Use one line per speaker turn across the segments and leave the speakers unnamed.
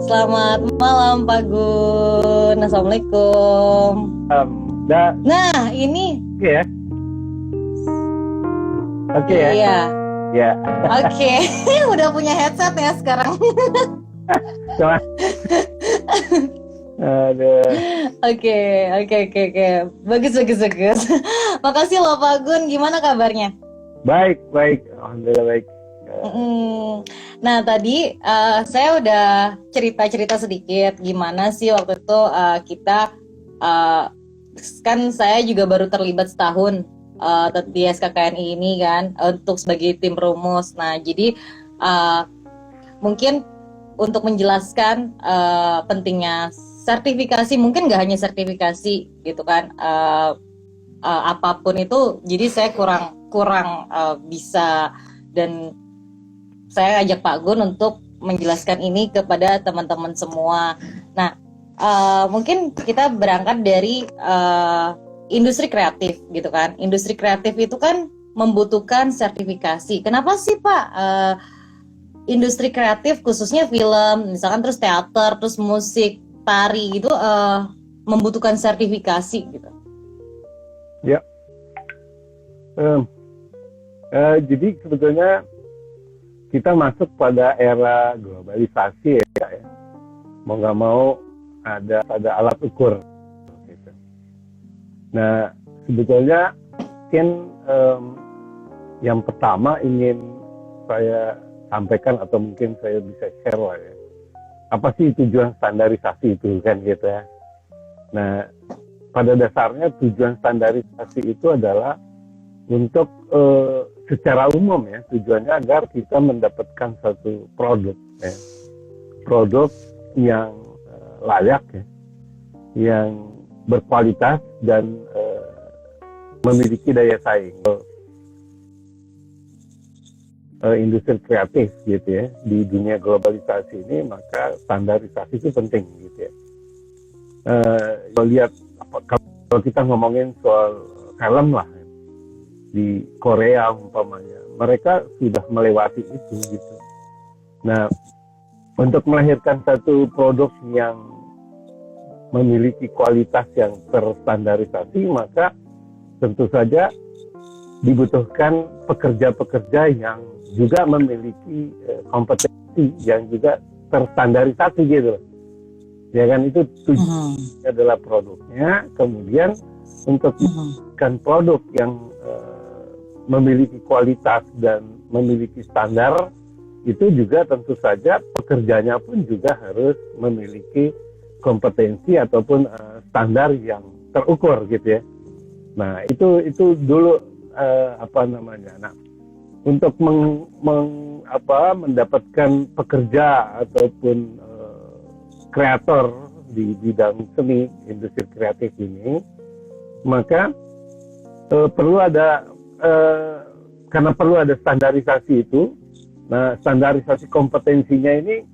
Selamat malam Pak Gun. Assalamualaikum. Nah, ini.
Oke ya. Oke ya.
Iya.
Ya.
Oke. Udah punya headset ya sekarang.
Coba. Aduh.
Oke. Bagus. Makasih loh Pak Gun. Gimana kabarnya?
Baik. Alhamdulillah baik.
Nah tadi saya udah cerita sedikit gimana sih waktu itu kita kan saya juga baru terlibat setahun di SKKNI ini kan untuk sebagai tim rumus. Nah jadi mungkin untuk menjelaskan pentingnya sertifikasi, mungkin nggak hanya sertifikasi gitu kan, apapun itu. Jadi saya kurang bisa, dan saya ajak Pak Gun untuk menjelaskan ini kepada teman-teman semua. Nah, mungkin kita berangkat dari industri kreatif gitu kan. Industri kreatif itu kan membutuhkan sertifikasi. Kenapa sih Pak industri kreatif khususnya film, misalkan terus teater, terus musik, tari gitu membutuhkan sertifikasi gitu?
Ya. Jadi sebetulnya kita masuk pada era globalisasi ya. Mau nggak mau ada alat ukur. Gitu. Nah sebetulnya mungkin yang pertama ingin saya sampaikan atau mungkin saya bisa share lah ya. Apa sih tujuan standarisasi itu kan gitu ya. Nah pada dasarnya tujuan standarisasi itu adalah untuk secara umum ya, tujuannya agar kita mendapatkan satu produk ya. Produk yang layak ya, yang berkualitas dan memiliki daya saing. Industri kreatif gitu ya, di dunia globalisasi ini, maka standarisasi itu penting gitu ya. Kalau lihat kalau kita ngomongin soal film lah di Korea umpamanya, mereka sudah melewati itu gitu. Nah, untuk melahirkan satu produk yang memiliki kualitas yang terstandarisasi, maka tentu saja dibutuhkan pekerja-pekerja yang juga memiliki kompetensi yang juga terstandarisasi gitu. Ya kan, itu tujuannya adalah produknya, kemudian untuk membuatkan produk yang memiliki kualitas dan memiliki standar, itu juga tentu saja pekerjanya pun juga harus memiliki kompetensi ataupun standar yang terukur gitu ya. Nah itu dulu Nah untuk mendapatkan pekerja ataupun kreator di bidang seni industri kreatif ini, maka perlu ada karena perlu ada standarisasi itu. Nah, standarisasi kompetensinya ini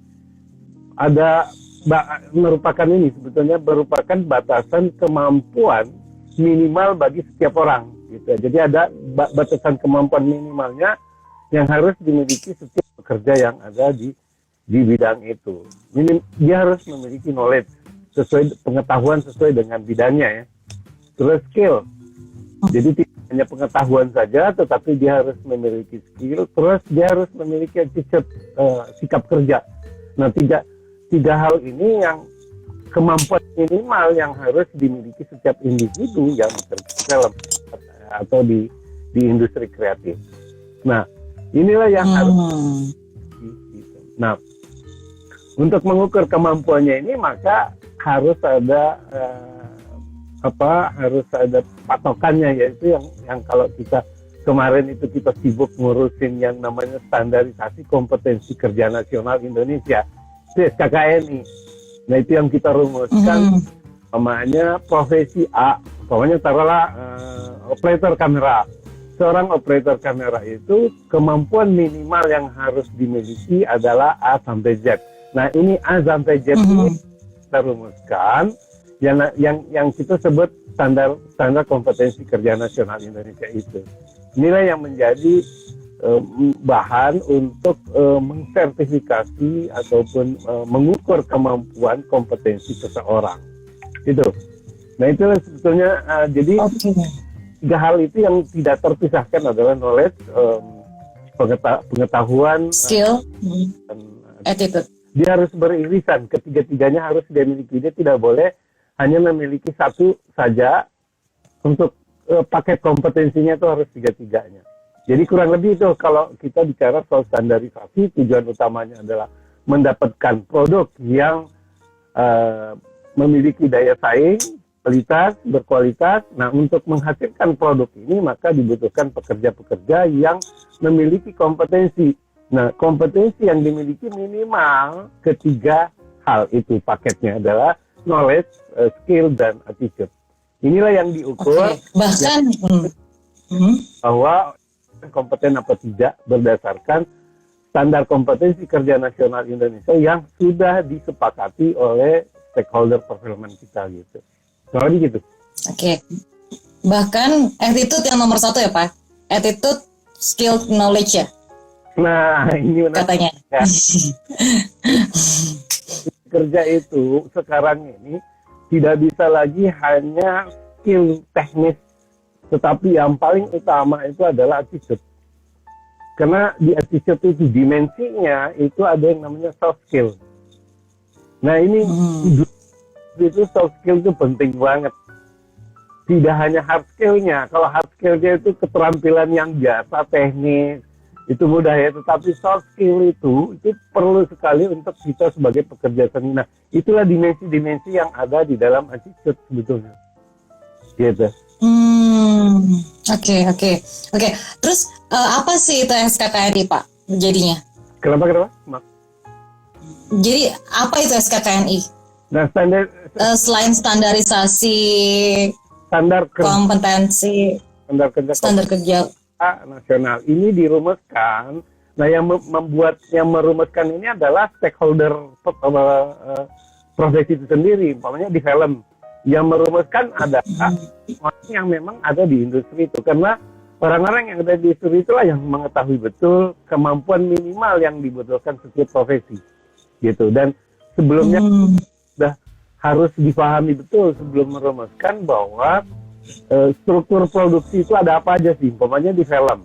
sebetulnya merupakan batasan kemampuan minimal bagi setiap orang gitu. Jadi ada batasan kemampuan minimalnya yang harus dimiliki setiap pekerja yang ada di bidang itu. Dia harus memiliki knowledge, pengetahuan sesuai dengan bidangnya ya. Terus skill. Jadi tidak hanya pengetahuan saja, tetapi dia harus memiliki skill, terus dia harus memiliki sikap kerja. Nah, tiga hal ini yang kemampuan minimal yang harus dimiliki setiap individu yang bekerja atau di industri kreatif. Nah, inilah yang harus. Nah, untuk mengukur kemampuannya ini, maka harus ada harus ada patokannya, yaitu yang kalau kita kemarin itu kita sibuk ngurusin yang namanya standarisasi kompetensi kerja nasional Indonesia, SKKNI. Nah itu yang kita rumuskan, namanya profesi A, pokoknya taruhlah operator kamera. Seorang operator kamera itu kemampuan minimal yang harus dimiliki adalah A sampai Z. Nah ini A sampai Z ini kita rumuskan yang kita sebut standar kompetensi kerja nasional Indonesia itu. Inilah yang menjadi bahan untuk mengsertifikasi ataupun mengukur kemampuan kompetensi seseorang. Itu. Nah itu sebetulnya jadi tiga hal itu yang tidak terpisahkan adalah knowledge, pengetahuan,
skill,
dan
attitude.
dia harus beririsan, ketiga-tiganya harus dia miliki. Dia tidak boleh hanya memiliki satu saja. Untuk paket kompetensinya itu harus tiga-tiganya. Jadi kurang lebih itu kalau kita bicara soal standarisasi, tujuan utamanya adalah mendapatkan produk yang memiliki daya saing, kualitas, berkualitas. Nah, untuk menghasilkan produk ini maka dibutuhkan pekerja-pekerja yang memiliki kompetensi. Nah, kompetensi yang dimiliki minimal ketiga hal itu paketnya adalah knowledge, skill, dan attitude. Inilah yang diukur.
Bahkan
bahwa kompeten apa tidak berdasarkan standar kompetensi kerja nasional Indonesia yang sudah disepakati oleh stakeholder perfilman kita gitu. Soalnya gitu.
Oke. Bahkan attitude yang nomor 1 ya Pak? Attitude, skill, knowledge ya?
Nah ini menarik.
Katanya.
Ya. Kerja itu sekarang ini tidak bisa lagi hanya skill teknis, tetapi yang paling utama itu adalah attitude. Karena di attitude itu dimensinya itu ada yang namanya soft skill. Nah ini itu soft skill itu penting banget. Tidak hanya hard skill-nya. Kalau hard skill-nya itu keterampilan yang biasa, teknis, itu mudah ya. Tetapi soft skill itu perlu sekali untuk kita sebagai pekerja seni. Nah, itulah dimensi-dimensi yang ada di dalam attitude sebetulnya. Gitu.
Oke. Terus apa sih itu SKKNI Pak jadinya?
Kenapa?
Jadi apa itu SKKNI?
Nah,
Selain standarisasi,
standar
kompetensi, standar kerja
nasional ini dirumuskan. Nah, yang merumuskan ini adalah stakeholder profesi itu sendiri. Umpamanya di film, yang merumuskan adalah orang yang memang ada di industri itu. Karena orang-orang yang ada di industri itulah yang mengetahui betul kemampuan minimal yang dibutuhkan setiap profesi, gitu. Dan sebelumnya sudah harus dipahami betul sebelum merumuskan bahwa struktur produksi itu ada apa aja sih. Umpamanya di film,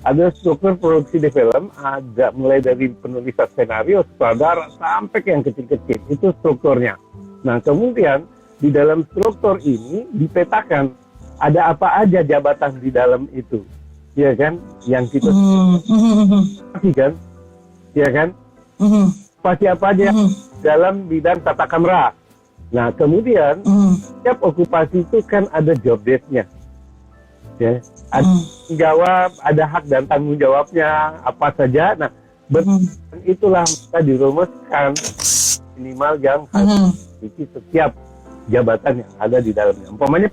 ada struktur produksi di film, ada mulai dari penulisan skenario, sutradara, sampai ke yang kecil-kecil. Itu strukturnya. Nah, kemudian di dalam struktur ini dipetakan ada apa aja jabatan di dalam itu, ya kan? Yang kita kan, ya kan? Siapa aja dalam bidang tata kamera. Nah, kemudian setiap okupasi itu kan ada job desk-nya, ya. Ada jawab, ada hak dan tanggung jawabnya apa saja. Nah, itulah kita dirumuskan minimal yang harus memiliki setiap jabatan yang ada di dalamnya. Umpamanya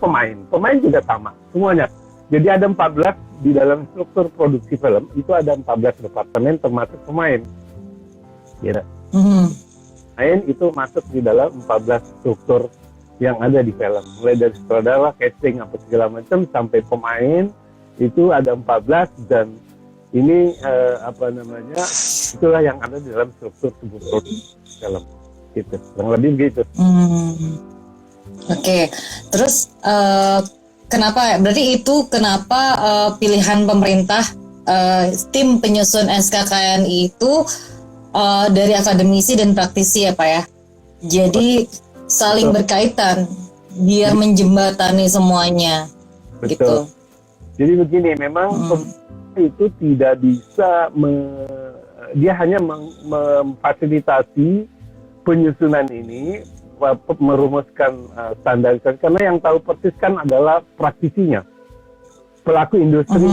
pemain juga sama semuanya. Jadi ada 14 di dalam struktur produksi film itu ada 14 departemen termasuk pemain. Ya. Pemain itu masuk di dalam 14 struktur yang ada di film. Mulai dari sutradara, casting apa segala macam sampai pemain itu ada 14 dan ini itulah yang ada di dalam struktur tubuh produksi film. Gitu. Kurang lebih begitu.
Oke, terus kenapa? Berarti itu kenapa pilihan pemerintah tim penyusun SKKNI itu dari akademisi dan praktisi ya Pak ya? Jadi saling berkaitan biar menjembatani semuanya.
Betul.
Gitu.
Jadi begini, memang itu tidak bisa dia hanya memfasilitasi penyusunan ini, merumuskan standarisasi, karena yang tahu persis kan adalah praktisinya, pelaku industri,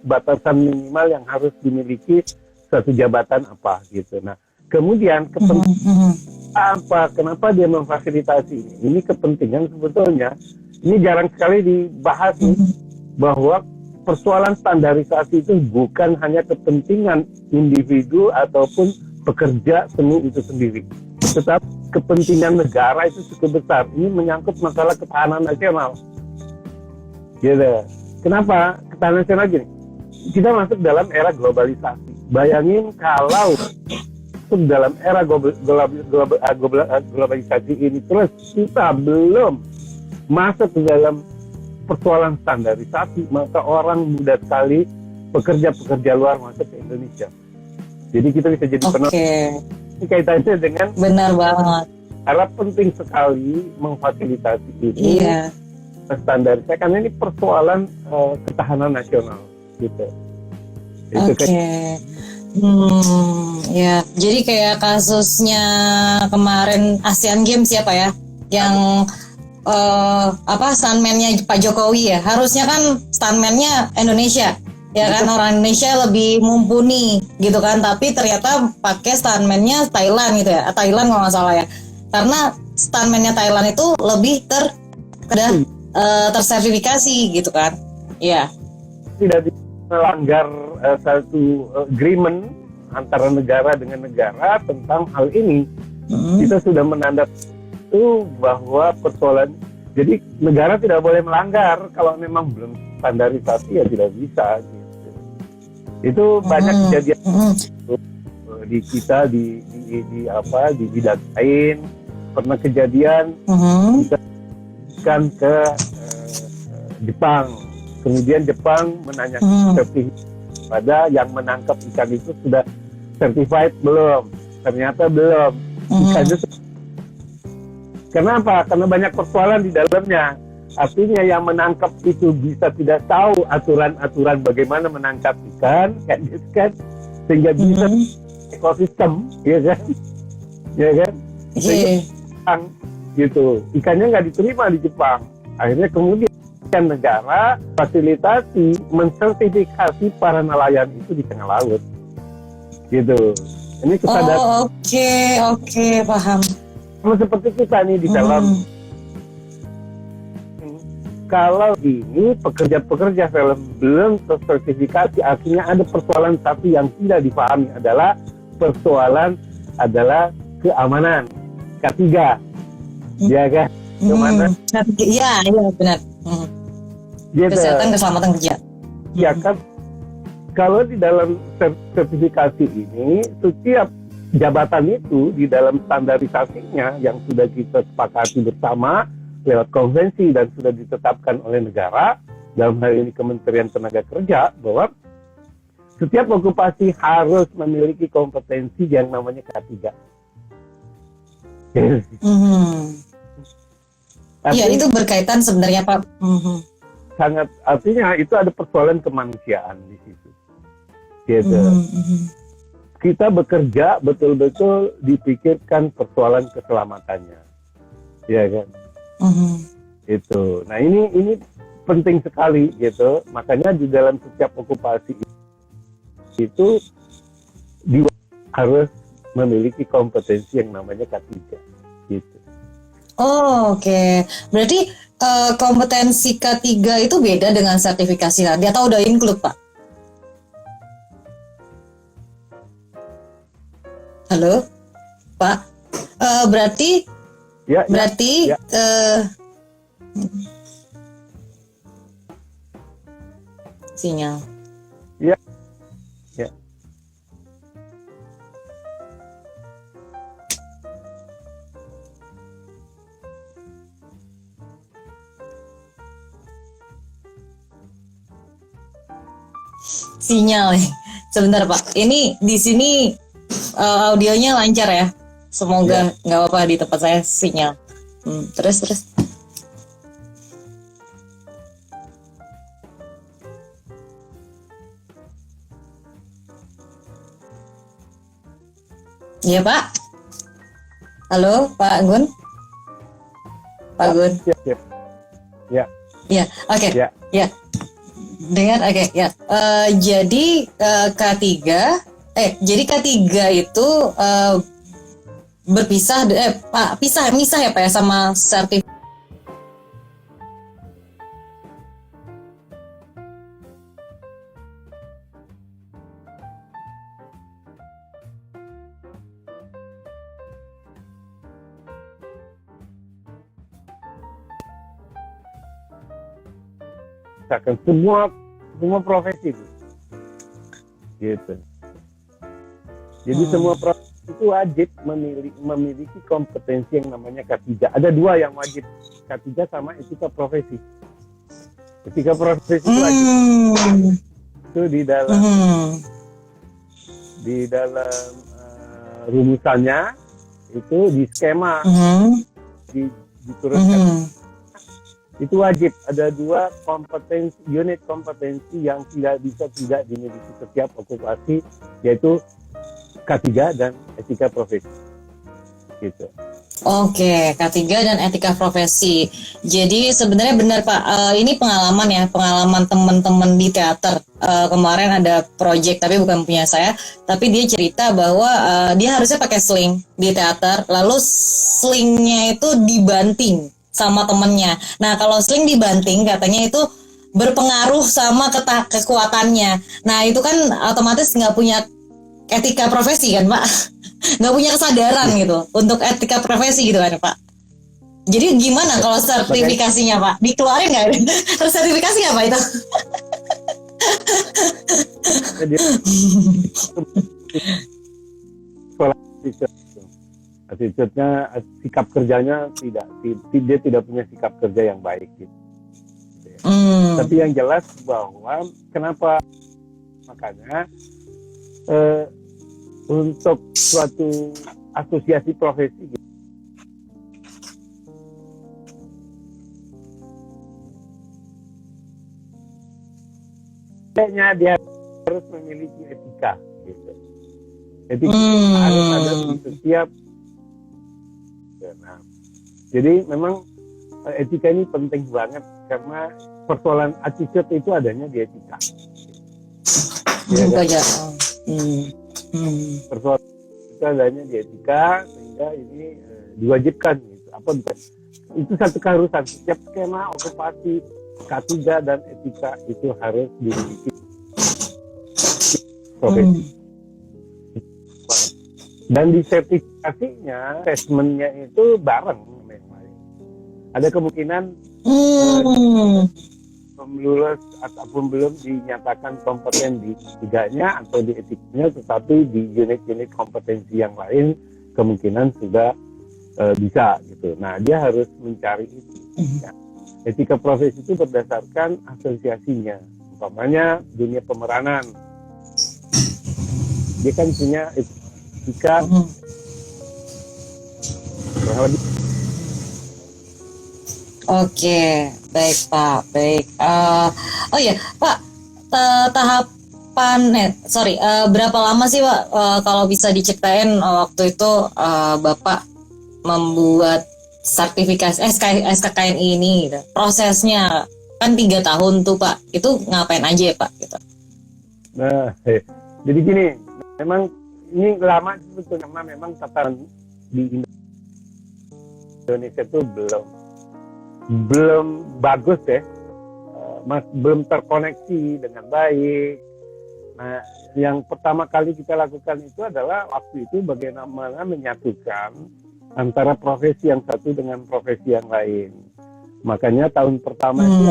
batasan minimal yang harus dimiliki satu jabatan apa gitu. Nah, kemudian kenapa dia memfasilitasi ini? Ini kepentingan sebetulnya, ini jarang sekali dibahas bahwa persoalan standarisasi itu bukan hanya kepentingan individu ataupun pekerja seni itu sendiri, tetapi kepentingan negara itu cukup besar. Ini menyangkut masalah ketahanan nasional. Gitu. Kenapa ketahanan nasional gini? kita masuk dalam era globalisasi. Bayangin kalau masuk dalam era globalisasi ini terus kita belum masuk ke dalam persoalan standarisasi, maka orang mudah sekali pekerja-pekerja luar masuk ke Indonesia. Jadi kita bisa jadi penonton. Ini kaitannya dengan
benar banget.
karena penting sekali memfasilitasi ini standarisasi karena ini persoalan ketahanan nasional gitu.
Ya, jadi kayak kasusnya kemarin ASEAN Games ya Pak ya, yang stuntman-nya Pak Jokowi ya, harusnya kan stuntman-nya Indonesia, ya kan, orang Indonesia lebih mumpuni gitu kan, tapi ternyata pakai stuntman-nya Thailand gitu ya, Thailand kalau nggak salah ya, karena stuntman-nya Thailand itu lebih tersertifikasi gitu kan, ya. Tidak
melanggar satu agreement antara negara dengan negara tentang hal ini. Kita sudah menandatangani itu bahwa persoalan, jadi negara tidak boleh melanggar kalau memang belum standarisasi ya tidak bisa gitu. Itu banyak kejadian di kita di bidang lain, pernah kejadian kita kan ke Jepang, kemudian Jepang menanyakan sertifikat pada yang menangkap ikan itu sudah certified belum, ternyata belum. Ikannya kenapa? Karena banyak persoalan di dalamnya. Artinya yang menangkap itu bisa tidak tahu aturan-aturan bagaimana menangkap ikan, kan, sehingga bisa ekosistem, ya kan, sehingga gitu. Ikannya nggak diterima di Jepang. Akhirnya kemudian negara fasilitasi mensertifikasi para nelayan itu di tengah laut, gitu. Ini kesadaran.
Oke, paham.
Seperti kita nih di dalam kalau ini pekerja-pekerja film belum tersertifikasi, artinya ada persoalan satu yang tidak dipahami adalah persoalan keamanan K3, ya kan? Kemana?
Iya benar. Kesehatan keselamatan kerja.
Ya kan? Kalau di dalam sertifikasi ini setiap jabatan itu di dalam standarisasinya yang sudah kita sepakati bersama lewat konvensi dan sudah ditetapkan oleh negara, dalam hal ini Kementerian Tenaga Kerja, bahwa setiap okupasi harus memiliki kompetensi yang namanya K3.
Iya, itu berkaitan sebenarnya Pak.
Sangat, artinya itu ada persoalan kemanusiaan di situ. Gitu. Kita bekerja betul-betul dipikirkan persoalan keselamatannya, ya kan? Itu. Nah ini penting sekali gitu. Makanya di dalam setiap okupasi itu harus memiliki kompetensi yang namanya K3, gitu.
Oke. Berarti kompetensi K3 itu beda dengan sertifikasi tadi atau udah include Pak? Halo, Pak. Berarti sinyal.
Ya.
Sinyal nih. Sebentar Pak. Ini di sini audionya lancar ya. Semoga nggak apa-apa di tempat saya sinyal. Terus. Iya Pak. Halo Pak Gun. Pak Gun.
Ya.
Ya, oke. Ya. Dengar, oke. Ya. Jadi K3 itu berpisah misah ya Pak ya sama sertifikat.
Semua profesi itu gitu. Jadi semua proses itu wajib memiliki kompetensi yang namanya K3. Ada 2 yang wajib, K3 sama etika profesi. Etika profesi itu wajib. Itu di dalam rumusannya itu di skema diturunkan. Itu wajib, ada 2 unit kompetensi yang tidak bisa tidak dimiliki setiap okupasi, yaitu K3 dan etika profesi. Gitu.
Oke, K3 dan etika profesi. Jadi sebenarnya benar Pak, ini pengalaman teman-teman di teater. Kemarin ada project tapi bukan punya saya, tapi dia cerita bahwa dia harusnya pakai sling di teater, lalu slingnya itu dibanting sama temennya. Nah kalau sling dibanting katanya itu berpengaruh sama kekuatannya. Nah itu kan otomatis nggak punya etika profesi kan Pak, nggak punya kesadaran gitu untuk etika profesi gitu kan Pak. Jadi gimana kalau sertifikasinya Pak, dikeluarin nggak? Terus sertifikasi nggak Pak itu?
Attitude-nya, sikap kerjanya dia tidak punya sikap kerja yang baik gitu. Tapi yang jelas bahwa kenapa makanya untuk suatu asosiasi profesi gitu, kayaknya dia harus memiliki etika gitu. Etika harus ada di setiap. Nah, jadi memang etika ini penting banget karena persoalan attitude itu adanya di etika. Persoalan itu adanya di etika sehingga ini diwajibkan gitu. Apa bukan? Itu satu keharusan setiap skema okupasi K3 dan etika itu harus dimiliki profesi. Dan di sertifikasinya, assessment-nya itu bareng sama yang lain. Ada kemungkinan belum lulus ataupun belum dinyatakan kompeten di tiganya atau di etiknya, tetapi di unit-unit kompetensi yang lain kemungkinan sudah bisa gitu. Nah dia harus mencari itu. Ya. Etika profesi itu berdasarkan asosiasinya. Umpamanya dunia pemeranan, dia kan punya etika
Oke, baik Pak, baik. Oh ya Pak, berapa lama sih Pak kalau bisa diceritain waktu itu Bapak membuat sertifikasi SKKN ini gitu. Prosesnya kan 3 tahun tuh Pak, itu ngapain aja ya Pak gitu?
Nah, jadi gini, memang ini lama sebetulnya, memang tataran di Indonesia itu belum bagus ya, belum terkoneksi dengan baik. Nah, yang pertama kali kita lakukan itu adalah waktu itu bagaimana menyatukan antara profesi yang satu dengan profesi yang lain. Makanya tahun pertama itu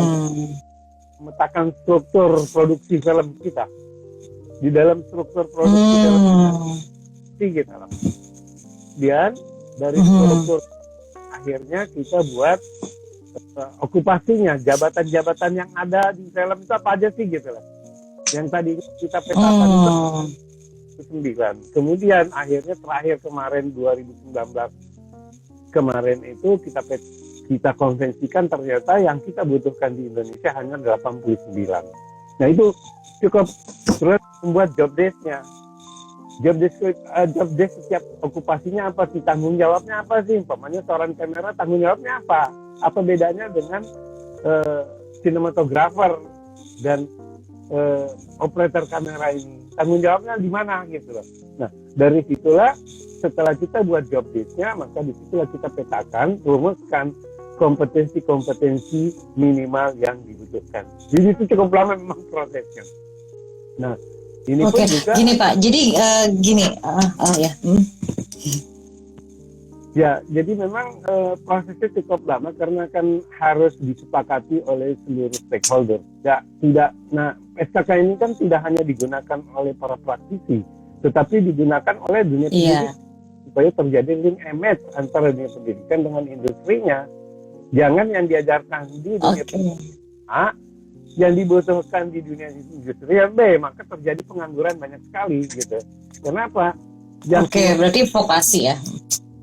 memetakan struktur produksi film kita. Di dalam struktur produksi film kita lah. Dan dari struktur akhirnya kita buat okupasinya, jabatan-jabatan yang ada di film itu apa aja sih gitu lah. Yang tadi kita petakan itu 9. Kemudian akhirnya terakhir kemarin 2019 kemarin itu kita konvensikan ternyata yang kita butuhkan di Indonesia hanya 89. Nah itu cukup. Terus membuat job desk-nya. Job desk setiap okupasinya apa sih? Tanggung jawabnya apa sih? Umpamanya seorang kamera tanggung jawabnya apa? Apa bedanya dengan sinematografer dan operator kamera ini? Tanggung jawabnya di mana gitu loh. Nah, dari situlah setelah kita buat job desk-nya, maka di situlah kita petakan, rumuskan kompetensi-kompetensi minimal yang dibutuhkan. Jadi itu cukup lama memang prosesnya. Nah, ini pun juga
gini Pak. Jadi gini,
Ya, jadi memang prosesnya cukup lama karena kan harus disepakati oleh seluruh stakeholder. Ya, tidak. Nah, SKK ini kan tidak hanya digunakan oleh para praktisi, tetapi digunakan oleh dunia pendidikan supaya terjadi link and match antara dunia pendidikan dengan industrinya. Jangan yang diajarkan di dunia pendidikan A, yang dibutuhkan di dunia industri yang B, maka terjadi pengangguran banyak sekali gitu. Kenapa?
Berarti vokasi ya.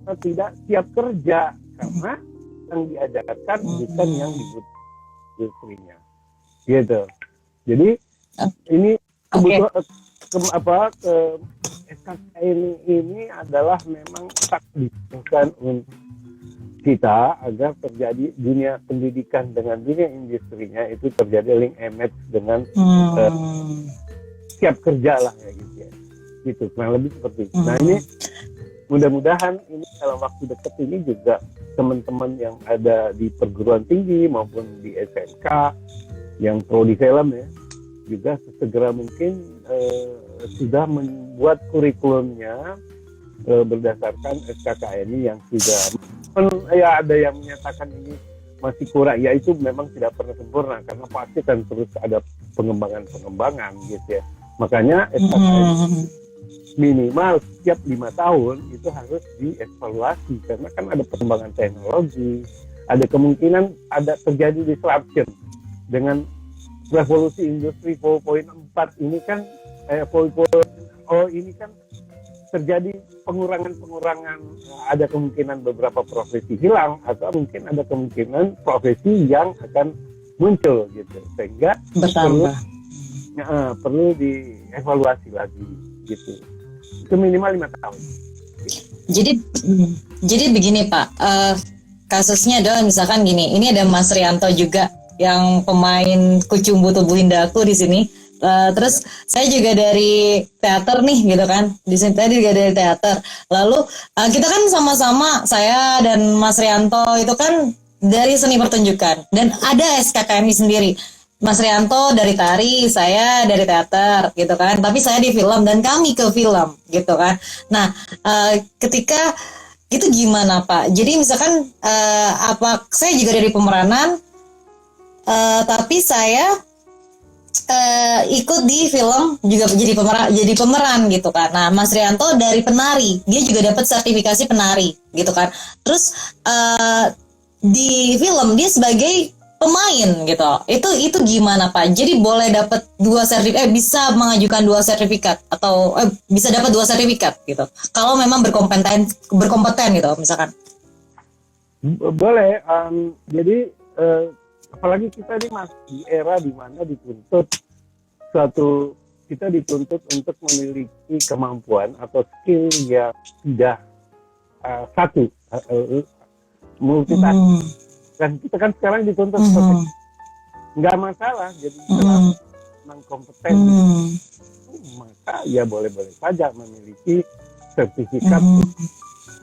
Tidak siap kerja karena yang diajarkan bukan yang dibutuhkan industrinya, gitu. Jadi ini SKK ini adalah memang tak dibutuhkan untuk kita agar terjadi dunia pendidikan dengan dunia industrinya itu terjadi link and match dengan siap kerja lah ya gitu ya. Gitu kurang lebih seperti itu. Nah ini mudah-mudahan ini dalam waktu dekat ini juga teman-teman yang ada di perguruan tinggi maupun di SMK yang prodi film ya juga sesegera mungkin sudah membuat kurikulumnya berdasarkan SKKN ini yang sudah ya ada yang menyatakan ini masih kurang, ya itu memang tidak pernah sempurna karena pasti kan terus ada pengembangan gitu ya. Makanya SKKN minimal setiap 5 tahun itu harus dievaluasi karena kan ada perkembangan teknologi, ada kemungkinan ada terjadi disruption dengan revolusi industri 4.4 ini kan ini kan terjadi pengurangan, ada kemungkinan beberapa profesi hilang atau mungkin ada kemungkinan profesi yang akan muncul gitu sehingga perlu dievaluasi lagi gitu. Itu minimal 5 tahun.
Jadi begini Pak, kasusnya adalah misalkan gini, ini ada Mas Rianto juga yang pemain Kucumbu Tubuh Indaku di sini. Terus saya juga dari teater nih gitu kan, di sini tadi juga dari teater. Lalu kita kan sama-sama, saya dan Mas Rianto itu kan dari seni pertunjukan dan ada SKKMI sendiri. Mas Rianto dari tari, saya dari teater gitu kan. Tapi saya di film dan kami ke film gitu kan. Nah, ketika itu gimana Pak? Jadi misalkan saya juga dari pemeranan, tapi saya ikut di film juga jadi pemeran gitu kan. Nah, Mas Rianto dari penari, dia juga dapat sertifikasi penari gitu kan. Terus di film dia sebagai pemain gitu. Itu gimana Pak? Jadi boleh dapat 2 sertifikat, bisa mengajukan 2 sertifikat atau bisa dapat 2 sertifikat gitu. Kalau memang berkompeten gitu misalkan.
Boleh. Jadi apalagi kita ini masih di era di mana kita dituntut untuk memiliki kemampuan atau skill yang tidak satu multitasking. Dan kita kan sekarang dituntut nggak masalah, jadi memang kompeten, maka ya boleh-boleh saja memiliki sertifikat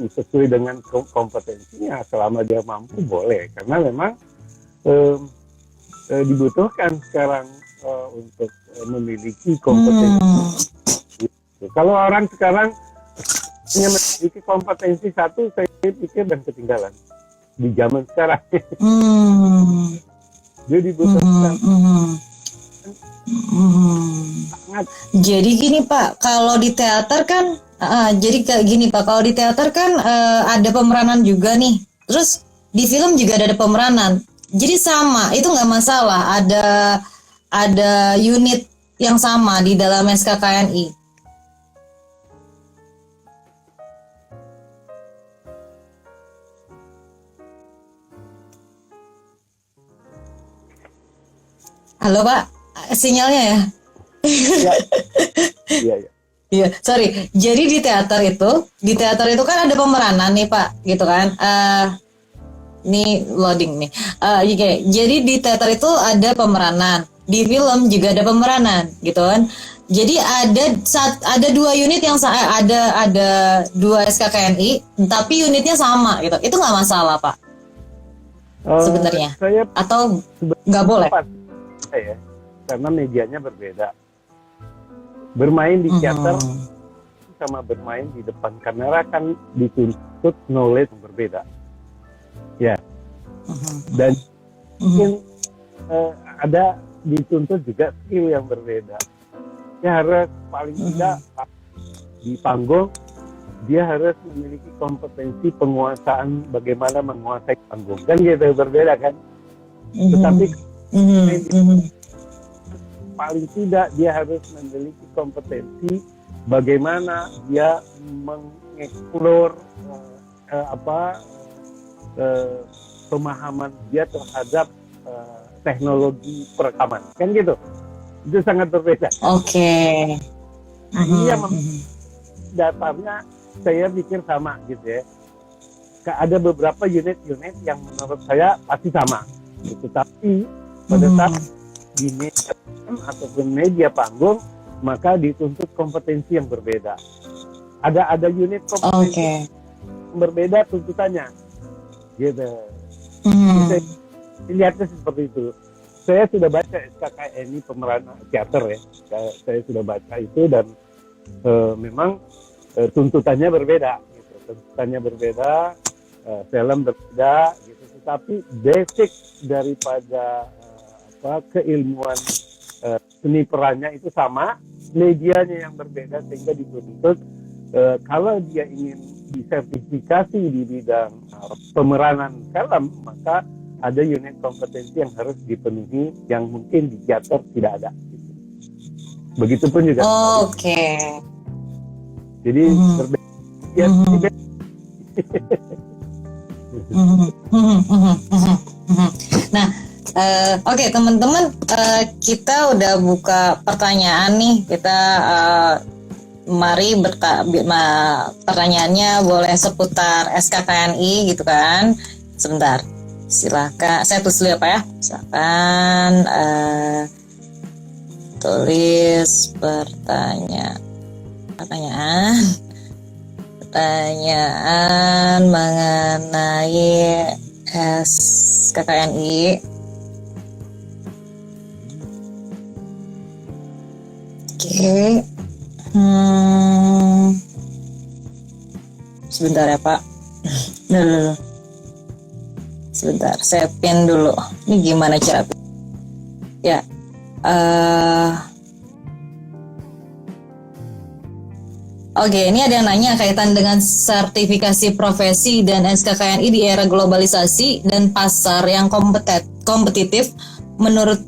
sesuai dengan kompetensinya selama dia mampu boleh, karena memang dibutuhkan sekarang untuk memiliki kompetensi. Kalau orang sekarang hanya memiliki kompetensi satu, saya pikir dan ketinggalan di zaman sekarang. Jadi dibutuhkan.
Jadi gini Pak, kalau di teater kan, jadi kayak gini Pak, kalau di teater kan ada pemeranan juga nih. Terus di film juga ada pemeranan. Jadi sama, itu nggak masalah. Ada unit yang sama di dalam SKKNI. Halo Pak, sinyalnya ya? Iya, sorry. Jadi di teater itu kan ada pemeranan nih Pak, gitu kan? Ini loading nih. Jadi di teater itu ada pemeranan, di film juga ada pemeranan, gitu kan? Jadi ada 2 unit yang ada 2 SKKNI, tapi unitnya sama, gitu. Itu nggak masalah Pak? Sebenarnya? Atau nggak boleh?
Ya, karena medianya berbeda. Bermain di teater sama bermain di depan kamera kan dituntut knowledge yang berbeda. Ya. Dan mungkin ada dituntut juga skill yang berbeda. Dia harus paling tidak di panggung dia harus memiliki kompetensi penguasaan bagaimana menguasai panggung. Kan gitu berbeda kan. Tetapi paling tidak dia harus memiliki kompetensi bagaimana dia mengeksplor pemahaman dia terhadap teknologi perekaman, kan gitu. Itu sangat berbeda.
Oke.
Iya, dasarnya saya pikir sama gitu ya. Ada beberapa unit-unit yang menurut saya pasti sama. Gitu. Tapi pada saat di media ataupun media panggung, maka dituntut kompetensi yang berbeda. Ada unit kompetensi yang berbeda tuntutannya, gitu. Lihatnya seperti itu. Saya sudah baca SKKNI pemeran teater ya. Saya sudah baca itu dan memang tuntutannya berbeda. Gitu. Tuntutannya berbeda, film berbeda, gitu. Tetapi basic daripada keilmuan seni perannya itu sama, medianya yang berbeda sehingga dituntut kalau dia ingin disertifikasi di bidang pemeranan film, maka ada unit kompetensi yang harus dipenuhi yang mungkin di teater tidak ada. Begitupun juga.
Oke.
Jadi berbeda.
Nah, oke, teman-teman, kita udah buka pertanyaan nih. Kita mari pertanyaannya boleh seputar SKKNI gitu kan. Sebentar, silakan. Saya tulis dulu ya Pak ya. Silakan tulis pertanyaan mengenai SKKNI. Oke. Sebentar ya Pak. Sebentar, saya pin dulu. Ini gimana cara? Ya. Oke, ini ada yang nanya kaitan dengan sertifikasi profesi dan SKKNI di era globalisasi dan pasar yang kompetitif. Menurut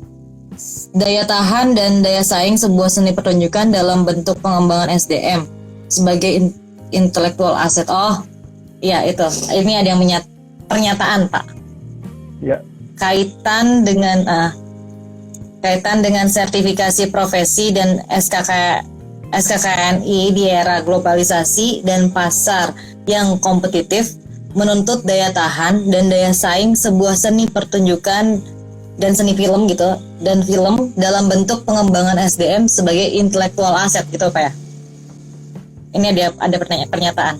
daya tahan dan daya saing sebuah seni pertunjukan dalam bentuk pengembangan SDM sebagai intellectual asset. Oh, iya itu. Ini ada yang pernyataan Pak.
Ya.
Kaitan dengan sertifikasi profesi dan SKKNI di era globalisasi dan pasar yang kompetitif menuntut daya tahan dan daya saing sebuah seni pertunjukan dan seni film gitu, dan film dalam bentuk pengembangan SDM sebagai intellectual asset gitu Pak ya. Ini ada pernyataan.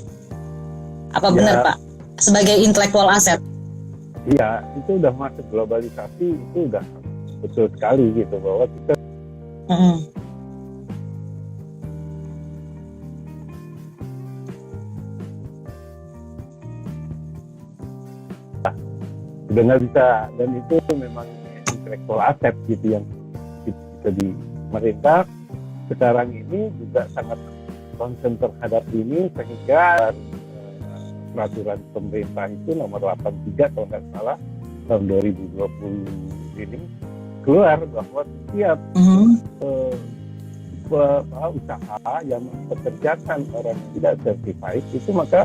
Apa benar Pak? Sebagai intellectual asset.
Iya, itu udah masuk globalisasi, itu udah betul sekali gitu bahwa kita udah nggak bisa, dan itu memang intellectual asset gitu yang bisa di pemerintah sekarang ini juga sangat concern terhadap ini, sehingga peraturan pemerintah itu nomor 83 kalau nggak salah tahun 2020 ini keluar bahwa setiap usaha yang mempekerjakan orang yang tidak certified itu maka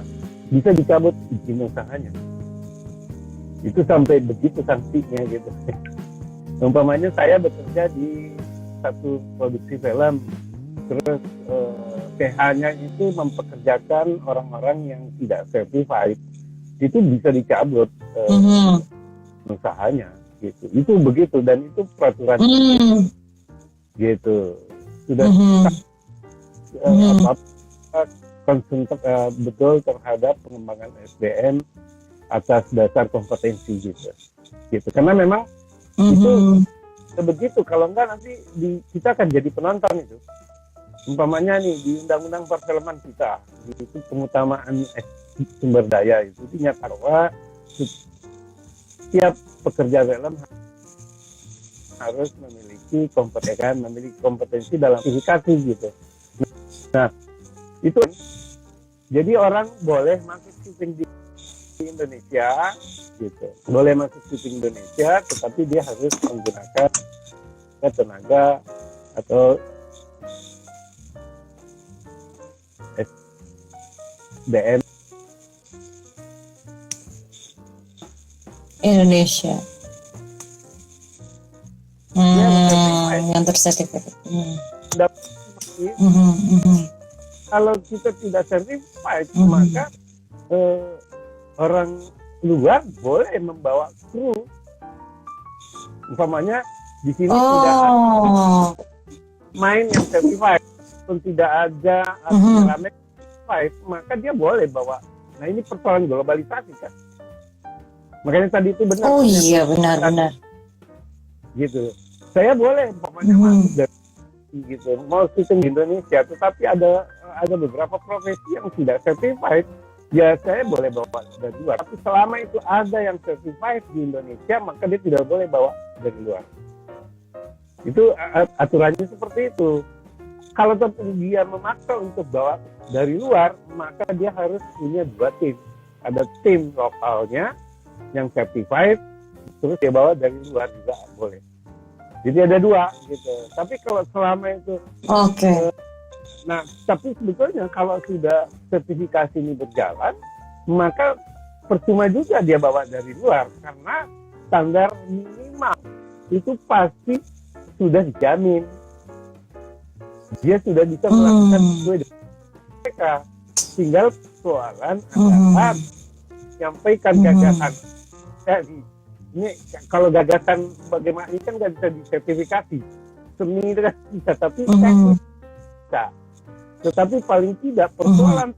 bisa dicabut izin usahanya. Itu sampai begitu sanksinya gitu. Umpamanya saya bekerja di satu produksi film, terus PH-nya itu mempekerjakan orang-orang yang tidak certified, itu bisa dicabut usahanya gitu. Itu begitu, dan itu peraturan gitu. Sudah concern betul terhadap pengembangan SDM atas dasar kompetensi gitu. Karena memang itu begitu, kalau enggak nanti kita akan jadi penonton itu. Umpamanya nih di undang-undang perfilman kita itu pengutamaan sumber daya itu dinyatakan bahwa setiap pekerja film harus memiliki kompetensi dalam sertifikasi gitu. Nah, itu jadi orang boleh masuk syuting di Indonesia gitu. Boleh masuk syuting Indonesia, tetapi dia harus menggunakan tenaga atau SDM
Indonesia. Yang tersertifikat.
Kalau kita tidak certified, maka orang luar boleh membawa kru. Umpamanya di sini tidak ada main yang certified, pun tidak ada rame certified, maka dia boleh bawa. Nah ini persoalan globalisasi kan. Makanya tadi itu benar.
Oh iya benar.
Gitu. Saya boleh umpamanya masuk dari gitu mau syuting di Indonesia, tetapi ada beberapa profesi yang tidak certified. Ya saya boleh bawa dari luar, tapi selama itu ada yang certified di Indonesia, maka dia tidak boleh bawa dari luar. Itu aturannya seperti itu. Kalau dia memaksa untuk bawa dari luar, maka dia harus punya 2 tim. Ada tim lokalnya yang certified, terus dia bawa dari luar juga boleh. Jadi ada 2 gitu. Tapi kalau selama itu nah, tapi sebetulnya kalau sudah sertifikasi ini berjalan, maka percuma juga dia bawa dari luar, karena standar minimal itu pasti sudah dijamin. Dia sudah bisa melakukan sesuai dengan mereka. Tinggal persoalan adalah menyampaikan gagasan. Ini kalau gagasan bagaimana ini kan nggak bisa disertifikasi. Seni itu kan bisa, tapi teknis bisa. Tetapi paling tidak persoalan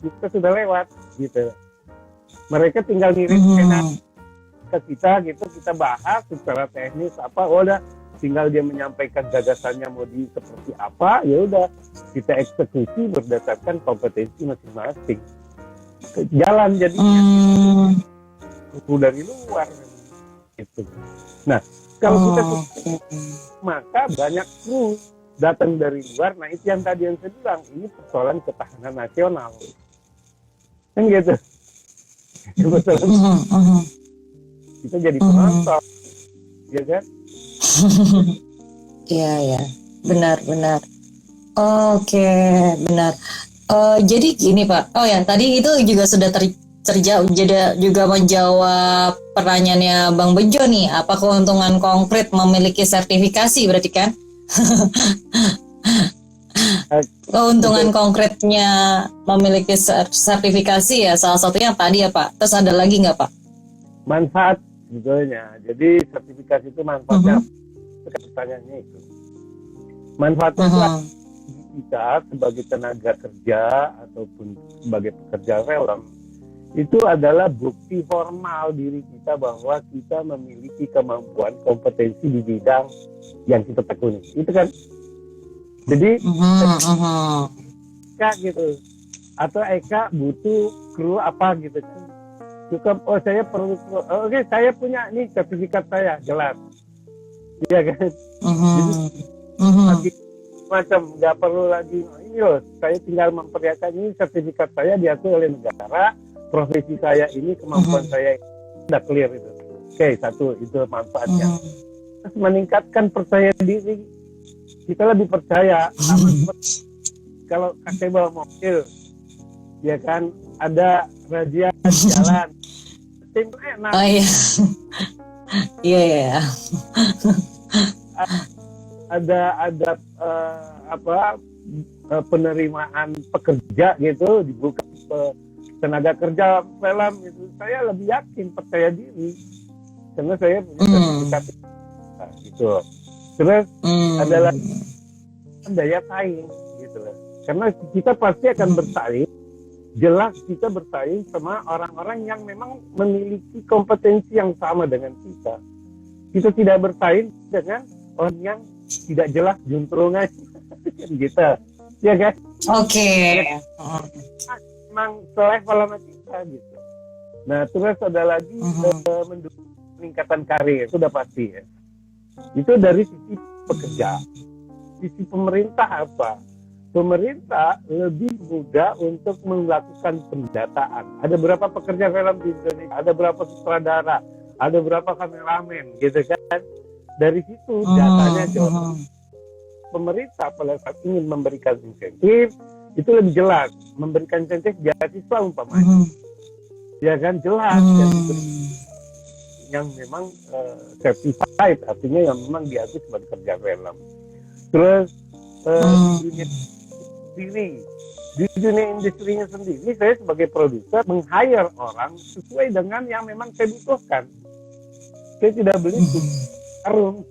kita sudah lewat gitu. Mereka tinggal ngirim skenario ke kita gitu, kita bahas secara teknis apa, udah tinggal dia menyampaikan gagasannya mau di seperti apa, ya udah kita eksekusi berdasarkan kompetensi masing-masing. Jalan jadinya dari luar gitu. Nah, kalau kita maka banyak kru datang dari luar. Nah itu yang tadi yang saya bilang, ini persoalan ketahanan nasional kan gitu. Kita jadi penonton ya kan.
Iya benar oke benar. Jadi gini Pak, yang tadi itu juga sudah juga menjawab pertanyaannya Bang Bejo nih, apa keuntungan konkret memiliki sertifikasi berarti kan? Keuntungan konkretnya memiliki sertifikasi ya salah satunya tadi ya Pak. Terus ada lagi nggak Pak?
Manfaat sebetulnya. Jadi sertifikasi itu manfaatnya pertanyaannya itu. Manfaatnya itu kita sebagai tenaga kerja ataupun sebagai pekerja film itu adalah bukti formal diri kita bahwa kita memiliki kemampuan kompetensi di bidang yang kita tekuni. Itu kan. Jadi Eka gitu atau Eka butuh kru apa gitu kan. Cukup saya perlu oke, saya punya nih sertifikat saya jelas. Iya kan. Jadi macam nggak perlu lagi ini loh, saya tinggal memperlihatkan ini sertifikat saya diakui oleh negara, profesi saya ini, kemampuan saya sudah clear itu. Oke, satu itu manfaatnya. Terus meningkatkan percaya diri, kita lebih percaya. Kalau saya bawa mobil, ya kan ada razia di jalan, tim enak.
Oh iya, iya.
Ada penerimaan pekerja gitu, dibuka tenaga kerja film itu, saya lebih yakin, percaya diri karena saya punya sertifikat gitu. Terus adalah daya saing gitu loh, karena kita pasti akan bersaing, jelas kita bersaing sama orang-orang yang memang memiliki kompetensi yang sama dengan kita. Kita tidak bersaing dengan orang yang tidak jelas juntrungan gitu. ya kan?
Oke.
Memang selevel sama kita gitu. Nah terus ada lagi mendukung peningkatan karir, itu udah pasti ya. Itu dari sisi pekerja. Sisi pemerintah apa? Pemerintah lebih mudah untuk melakukan pendataan. Ada berapa pekerja film di Indonesia? Ada berapa sutradara? Ada berapa kameramen? Gitu kan? Dari situ datanya jauh. Pemerintah pada saat ingin memberikan insentif itu lebih jelas. Memberikan insentif beasiswa umpamanya. Ya kan jelas. Yang memang certified, artinya yang memang diakui sebagai pekerja film. Terus di dunia industrinya sendiri, saya sebagai produser meng-hire orang sesuai dengan yang memang saya butuhkan. Saya tidak beli karung.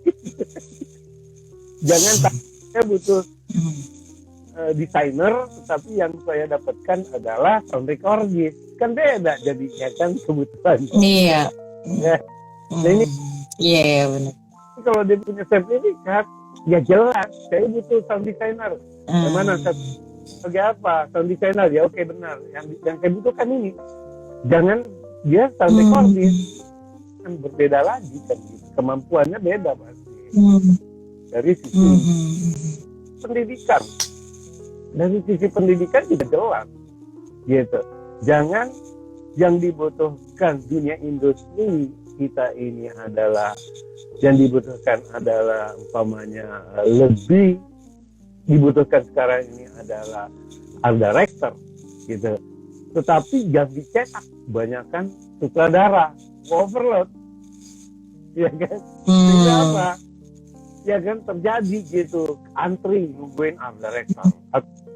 Jangan saya butuh desainer, tetapi yang saya dapatkan adalah sound recordist. Kan beda jadinya kan kebutuhan.
Iya.
Ya. Nah ini
benar.
kalau dia punya sertifikat, ya jelas saya butuh sound designer. Mana sebagai apa sound designer? Ya oke, benar. Yang saya butuhkan ini. Jangan dia sound recordist. Kan berbeda lagi kan, kemampuannya beda pasti. Dari sisi pendidikan, juga jelas, gitu. Jangan yang dibutuhkan dunia industri kita ini adalah umpamanya lebih dibutuhkan sekarang ini adalah art director, gitu. Tetapi yang dicetak kebanyakan sutradara, overload, ya kan? Kenapa? Ya kan terjadi gitu, antri nungguin art director,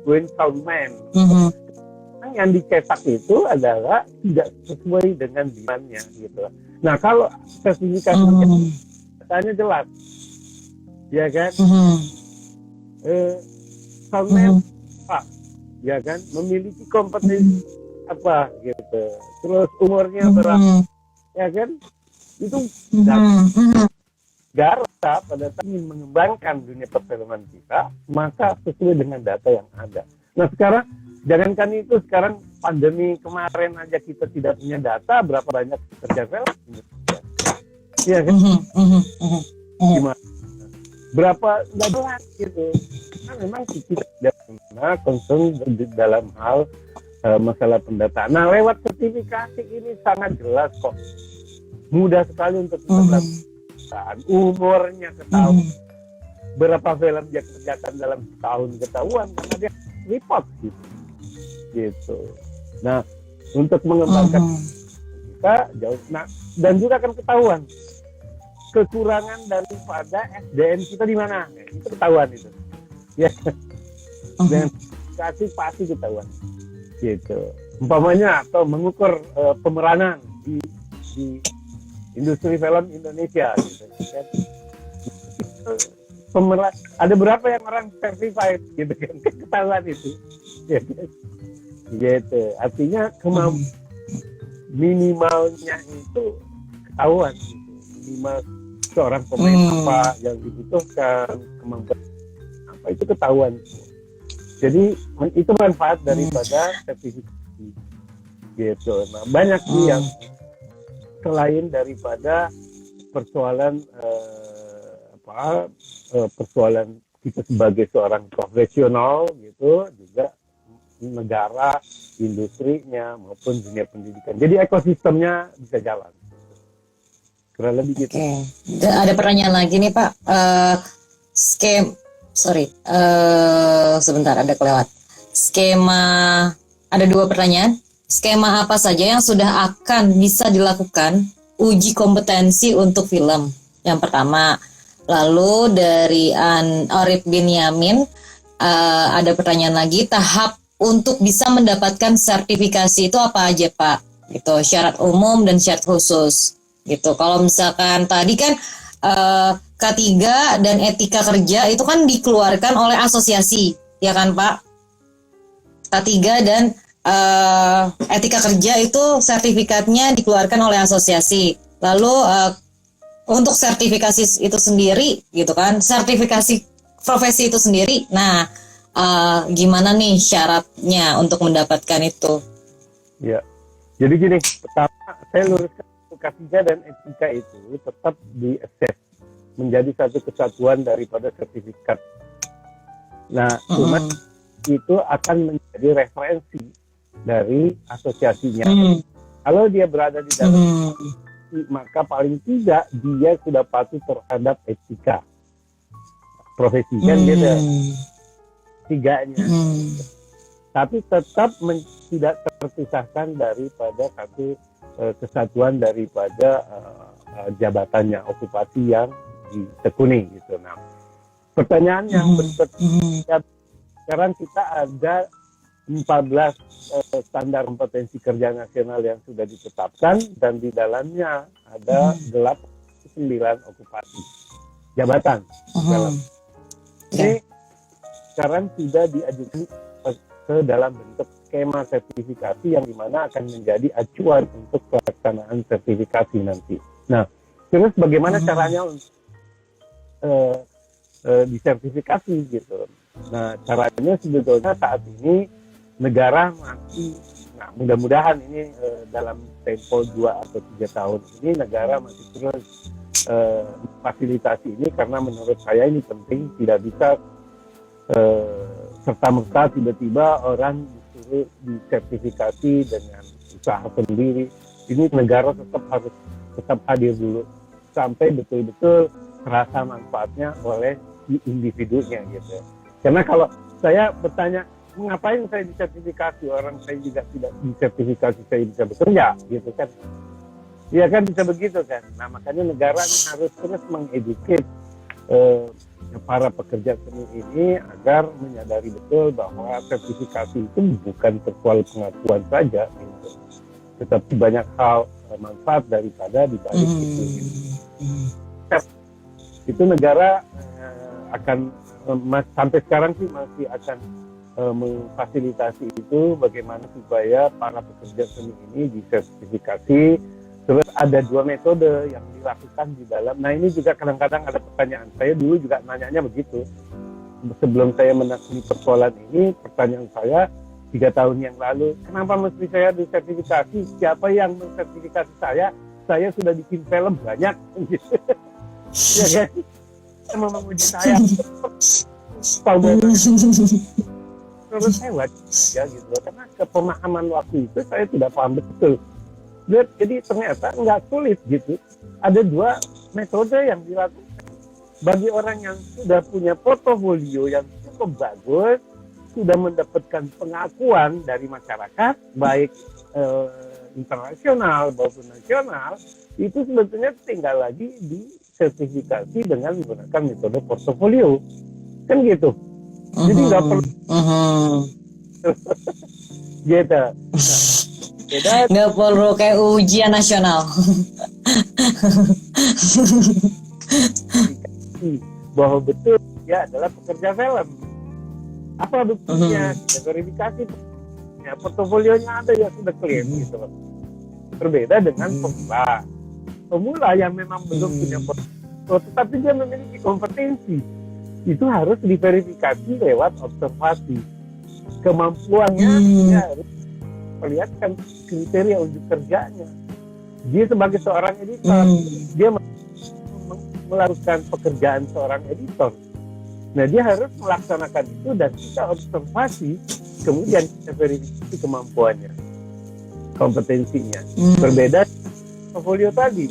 nungguin soundman. Yang dicetak itu adalah tidak sesuai dengan demand-nya gitu. Nah kalau spesifikasinya katanya jelas, ya kan? Soundman apa, ya kan? Memiliki kompetensi apa gitu. Terus umurnya berapa, ya kan? Itu Garda pada saat ingin mengembangkan dunia perfilman kita, maka sesuai dengan data yang ada. Nah sekarang, jangankan itu, sekarang pandemi kemarin aja kita tidak punya data berapa banyak pekerja film. Iya kan? Gimana? Berapa, nggak jelas gitu. Nah memang kita tidak pernah concern dalam hal masalah pendataan. Nah lewat sertifikasi ini sangat jelas kok. Mudah sekali untuk kita melakukan. Umurnya ketahuan, berapa film dia kerjakan dalam setahun ketahuan karena dia report gitu. Nah untuk mengembangkan kita jauh, nah dan juga akan ketahuan kekurangan daripada SDM kita di mana, itu ketahuan itu ya. Dan pasti ketahuan gitu. Umpamanya atau mengukur pemeranan di industri film Indonesia gitu kan. Ada berapa yang orang certified gitu kan, ketahuan itu ya kan? Gitu. Artinya minimalnya itu ketahuan gitu. Minimal seorang pemain apa yang dibutuhkan, kemampuan apa itu ketahuan. Jadi itu manfaat daripada sertifikasi gitu. Nah banyak sih yang selain daripada persoalan persoalan kita sebagai seorang profesional gitu, juga negara, industrinya maupun dunia pendidikan. Jadi ekosistemnya bisa jalan. Kurang lebih gitu.
Ada pertanyaan lagi nih Pak. Sebentar ada kelewat. Ada 2 pertanyaan. Skema apa saja yang sudah akan bisa dilakukan uji kompetensi untuk film? Yang pertama. Lalu dari Orip bin Yamin, ada pertanyaan lagi, tahap untuk bisa mendapatkan sertifikasi itu apa aja Pak? Gitu, syarat umum dan syarat khusus. Gitu. Kalau misalkan tadi kan K3 dan etika kerja itu kan dikeluarkan oleh asosiasi, ya kan Pak? K3 dan etika kerja itu sertifikatnya dikeluarkan oleh asosiasi. Lalu untuk sertifikasi itu sendiri gitu kan, sertifikasi profesi itu sendiri. Nah, gimana nih syaratnya untuk mendapatkan itu?
Ya, jadi gini, pertama saya luruskan edukasinya dan etika itu tetap di-assess menjadi satu kesatuan daripada sertifikat. Nah, cuma itu akan menjadi referensi dari asosiasinya. Kalau dia berada di dalam maka paling tidak dia sudah patuh terhadap etika profesi kan gitu. Tiganya. Tapi tetap tidak terpisahkan daripada satu kesatuan daripada jabatannya, okupasi yang ditekuni gitu. Nah, pertanyaan yang sekarang kita ada 14 standar kompetensi kerja nasional yang sudah ditetapkan dan di dalamnya ada 9 okupasi jabatan. Ini sekarang sudah diajukan ke dalam bentuk skema sertifikasi yang dimana akan menjadi acuan untuk pelaksanaan sertifikasi nanti. Nah, terus bagaimana caranya untuk disertifikasi gitu? Nah, caranya sebetulnya saat ini negara masih, nah mudah-mudahan ini dalam tempo 2 atau 3 tahun ini negara masih terus fasilitasi ini karena menurut saya ini penting, tidak bisa serta-merta tiba-tiba orang disuruh disertifikasi dengan usaha sendiri. Ini negara harus tetap hadir dulu sampai betul-betul terasa manfaatnya oleh individunya gitu. Karena kalau saya bertanya ngapain saya disertifikasi, orang saya juga tidak disertifikasi saya bisa bekerja gitu kan. Iya kan bisa begitu kan. Nah makanya negara ini harus terus mengeduket para pekerja seni ini agar menyadari betul bahwa sertifikasi itu bukan persoal pengakuan saja gitu. Tetapi banyak hal manfaat daripada di balik itu gitu. Itu negara akan sampai sekarang sih masih akan memfasilitasi itu bagaimana supaya para pekerja seni ini disertifikasi. Terus ada 2 metode yang dilakukan di dalam. Nah ini juga kadang-kadang ada pertanyaan. Saya dulu juga nanyanya begitu. Sebelum saya menekuni persoalan ini, pertanyaan saya 3 tahun yang lalu, kenapa mesti saya disertifikasi? Siapa yang mensertifikasi saya? Saya sudah bikin film banyak. Ya kan? Sama menguji saya. Menurut saya wajib ya gitu. Karena kepemahaman waktu itu saya tidak paham betul. Jadi ternyata nggak sulit gitu. Ada 2 metode yang dilakukan. Bagi orang yang sudah punya portofolio yang cukup bagus, sudah mendapatkan pengakuan dari masyarakat, baik internasional maupun nasional, itu sebetulnya tinggal lagi disertifikasi dengan menggunakan metode portofolio. Kan gitu. Jadi nggak perlu gitu. Nah,
nggak perlu kayak ujian nasional.
Bahwa betul dia adalah pekerja film. Apa buktinya? Verifikasi ya, portofolionya ada yang sudah clear gitu. Berbeda dengan pemula yang memang belum punya portofolio, tetapi dia memiliki kompetensi. Itu harus diverifikasi lewat observasi. Kemampuannya dia harus perlihatkan kriteria untuk kerjanya. Dia sebagai seorang editor, dia melakukan pekerjaan seorang editor. Nah, dia harus melaksanakan itu dan kita observasi, kemudian kita verifikasi kemampuannya, kompetensinya. Berbeda portfolio tadi.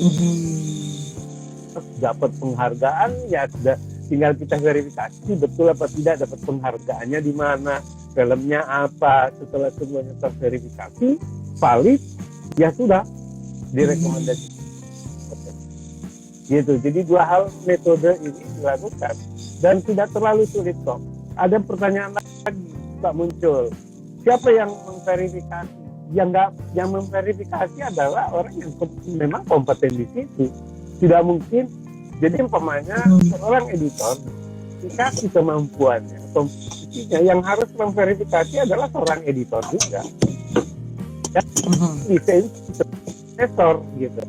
Dapat penghargaan, ya sudah tinggal kita verifikasi betul apa tidak dapat penghargaannya di mana, filmnya apa. Setelah semuanya terverifikasi, valid, ya sudah direkomendasi. Gitu. Jadi 2 hal metode ini dilakukan dan tidak terlalu sulit kok. Ada pertanyaan lagi tak muncul. Siapa yang memverifikasi? Yang memverifikasi adalah orang yang memang kompeten di situ. Tidak mungkin. Jadi umpamanya seorang editor dikasih kemampuannya, kompetisinya, yang harus memverifikasi adalah seorang editor juga. Ya, editor gitu.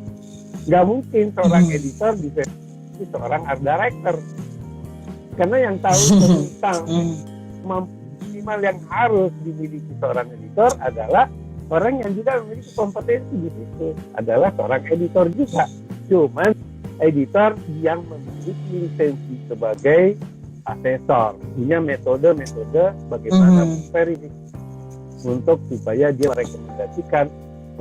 Nggak mungkin seorang editor diverifikasi seorang art director. Karena yang tahu tentang minimal yang harus dimiliki seorang editor adalah orang yang juga memiliki kompetensi di situ, adalah seorang editor juga. Cuman editor yang memiliki lisensi sebagai asesor, punya metode-metode bagaimana memverifikasi untuk supaya dia merekomendasikan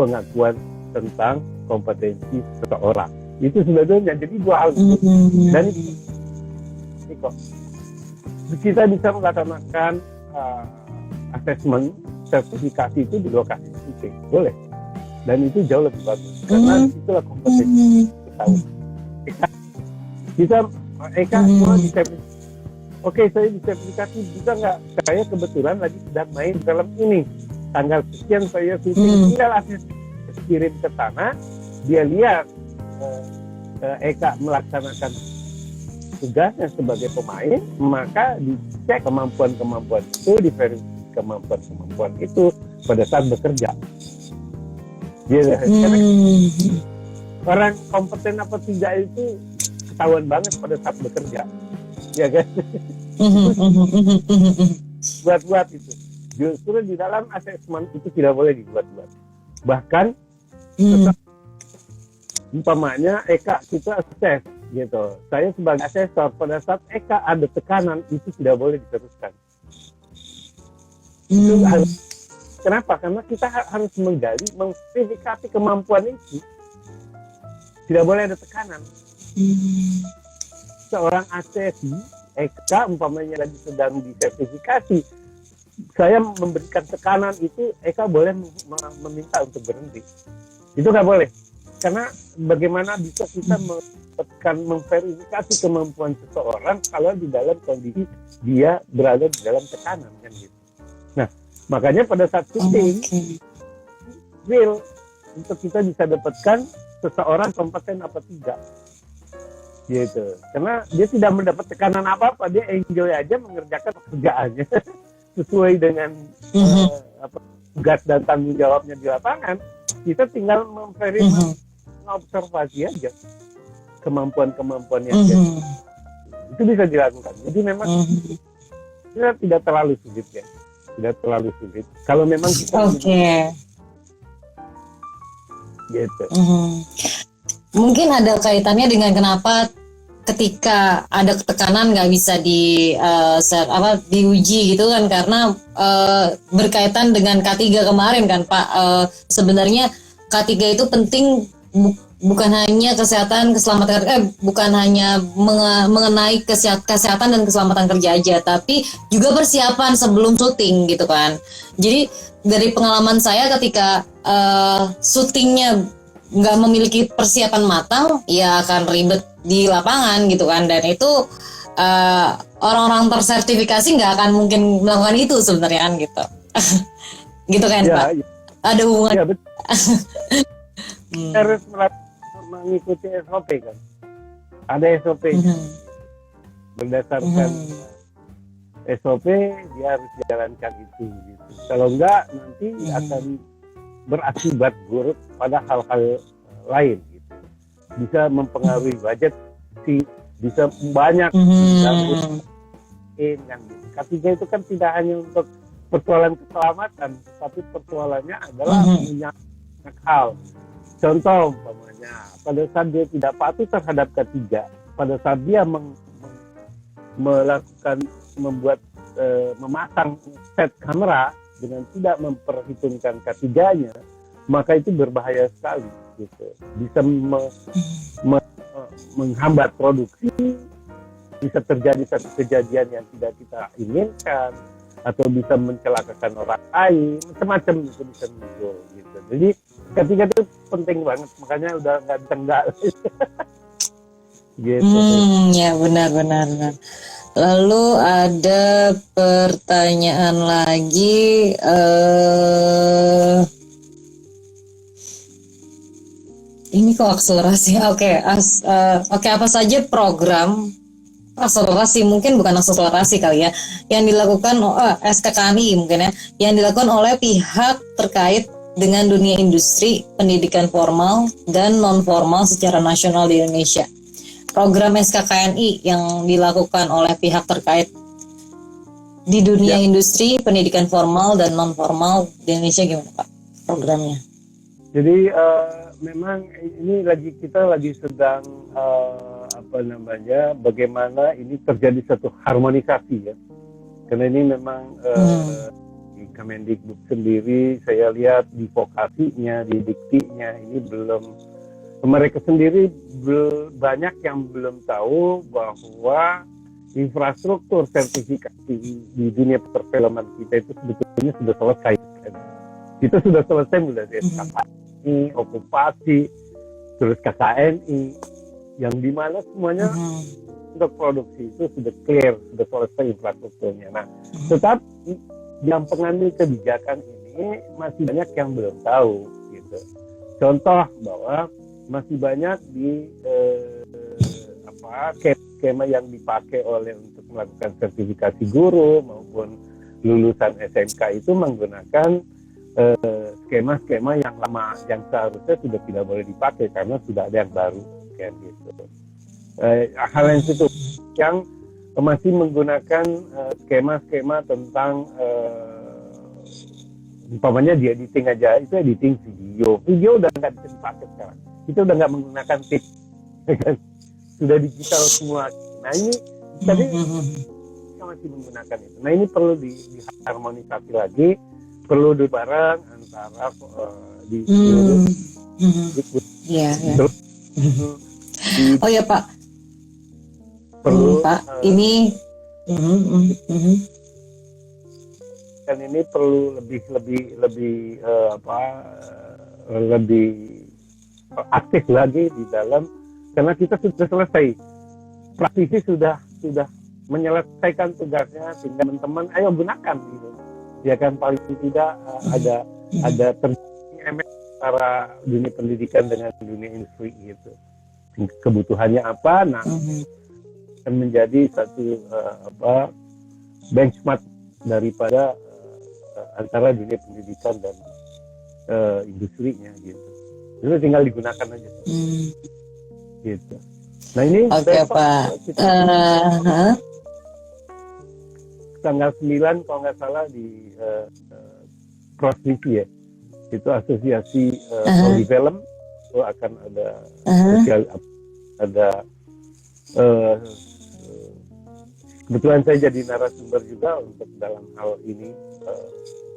pengakuan tentang kompetensi seseorang. Itu sebetulnya jadi dua hal itu. Dan ini kok kita bisa melaksanakan assessment sertifikasi itu di lokasi titik, boleh. Dan itu jauh lebih bagus karena itulah kompetensi kita. Eka semua disertifikasi. Oke, saya disertifikasi bisa nggak? Saya kebetulan lagi sedang main film ini. Tanggal sekian saya syuting, tinggal kirim ke sana, dia lihat Eka melaksanakan tugasnya sebagai pemain, maka dicek kemampuan-kemampuan itu, diverifikasi kemampuan-kemampuan itu pada saat bekerja. Karena orang kompeten apa tidak itu ketahuan banget pada saat bekerja, ya kan? Buat-buat itu. Justru di dalam asesmen itu tidak boleh dibuat-buat. Bahkan umpamanya Eka kita akses gitu. Saya sebagai asesor pada saat Eka ada tekanan itu tidak boleh diteruskan. Itu harus. Kenapa? Karena kita harus menggali, memverifikasi kemampuan itu. Tidak boleh ada tekanan. Seorang asesi Eka umpamanya lagi sedang disertifikasi, saya memberikan tekanan itu, Eka boleh meminta untuk berhenti. Itu nggak boleh. Karena bagaimana bisa kita memverifikasi kemampuan seseorang kalau di dalam kondisi dia berada di dalam tekanan kan gitu. Nah, makanya pada saat syuting real untuk kita bisa dapatkan seseorang kompeten apa tidak. Gitu. Karena dia tidak mendapat tekanan apa-apa, dia enjoy aja mengerjakan pekerjaannya sesuai dengan tugas dan tanggung jawabnya di lapangan. Kita tinggal memverifikasi, observasi aja kemampuan-kemampuan yang itu bisa dilakukan. Jadi memang kita tidak terlalu sulit ya, tidak terlalu sulit. Kalau memang kita gitu.
Mungkin ada kaitannya dengan kenapa ketika ada tekanan nggak bisa diuji gitu kan, karena berkaitan dengan K3 kemarin kan Pak. Sebenarnya K3 itu penting bukan hanya keselamatan, bukan hanya mengenai kesehatan dan keselamatan kerja aja, tapi juga persiapan sebelum syuting gitu kan. Jadi dari pengalaman saya ketika syutingnya nggak memiliki persiapan matang, ya akan ribet di lapangan gitu kan. Dan itu orang-orang tersertifikasi nggak akan mungkin melakukan itu sebenarnya kan gitu. Gitu kan Pak? Ya. Ada hubungan.
Ya, betul. Harus mengikuti SOP kan. Ada SOP. Berdasarkan SOP dia harus jalankan itu gitu. Kalau enggak nanti akan berakibat buruk pada hal-hal lain gitu. Bisa mempengaruhi budget bisa banyak kan gitu. K3 itu kan tidak hanya untuk persoalan keselamatan, tapi persoalannya adalah banyak hal. Contoh umpamanya pada saat dia tidak patuh terhadap K3, pada saat dia memasang set kamera dengan tidak memperhitungkan K3-nya, maka itu berbahaya sekali gitu. Bisa menghambat produksi, bisa terjadi satu kejadian yang tidak kita inginkan, atau bisa mencelakakan orang lain, macam-macam itu bisa muncul gitu. Jadi K3 itu penting banget, makanya udah nggak bisa gitu.
Ya benar. Lalu ada pertanyaan lagi, ini kok akselerasi? Oke, apa saja program akselerasi, mungkin bukan akselerasi kali ya, yang dilakukan SKKNI mungkin ya, yang dilakukan oleh pihak terkait dengan dunia industri pendidikan formal dan non formal secara nasional di Indonesia. Program SKKNI yang dilakukan oleh pihak terkait. di dunia
Ya.
industri pendidikan formal dan non formal di Indonesia gimana Pak programnya?
Jadi memang ini kita lagi sedang bagaimana ini terjadi satu harmonisasi ya. Karena ini memang di Kemendikbud sendiri saya lihat di vokasinya, di diktinya ini belum, mereka sendiri banyak yang belum tahu bahwa infrastruktur sertifikasi di dunia perfilman kita itu sebetulnya sudah selesai. Kita sudah selesai mulai dari SKKNI, okupasi, terus KKNI, yang dimana semuanya untuk produksi itu sudah clear, sudah selesai infrastrukturnya. Nah, tetapi yang pengambil kebijakan ini masih banyak yang belum tahu, gitu. Contoh bahwa masih banyak di skema yang dipakai untuk melakukan sertifikasi guru maupun lulusan SMK itu menggunakan skema-skema yang lama yang seharusnya sudah tidak boleh dipakai karena sudah ada yang baru kayak gitu. Hal yang itu yang masih menggunakan skema-skema tentang umpamanya di editing aja, itu editing video udah nggak bisa dipakai sekarang. Kita udah nggak menggunakan tip, sudah digital semua. Nah ini tadi kita masih menggunakan itu. Nah ini perlu diharmonisasi lagi, perlu bareng antara di seluruh.
Oh ya Pak.
Perlu
Pak, ini
kan ini perlu lebih aktif lagi di dalam, karena kita sudah selesai, praktisi sudah menyelesaikan tugasnya, tinggal teman-teman ayo gunakan gitu ya kan. Paling tidak ada terjadi antara dunia pendidikan dengan dunia industri gitu, kebutuhannya apa, nah akan menjadi satu benchmark daripada antara dunia pendidikan dan industrinya gitu. Itu tinggal digunakan aja gitu. Nah ini
Pak.
Tanggal 9 kalau nggak salah di Prosvisi ya, itu asosiasi film itu akan ada kebetulan saya jadi narasumber juga untuk dalam hal ini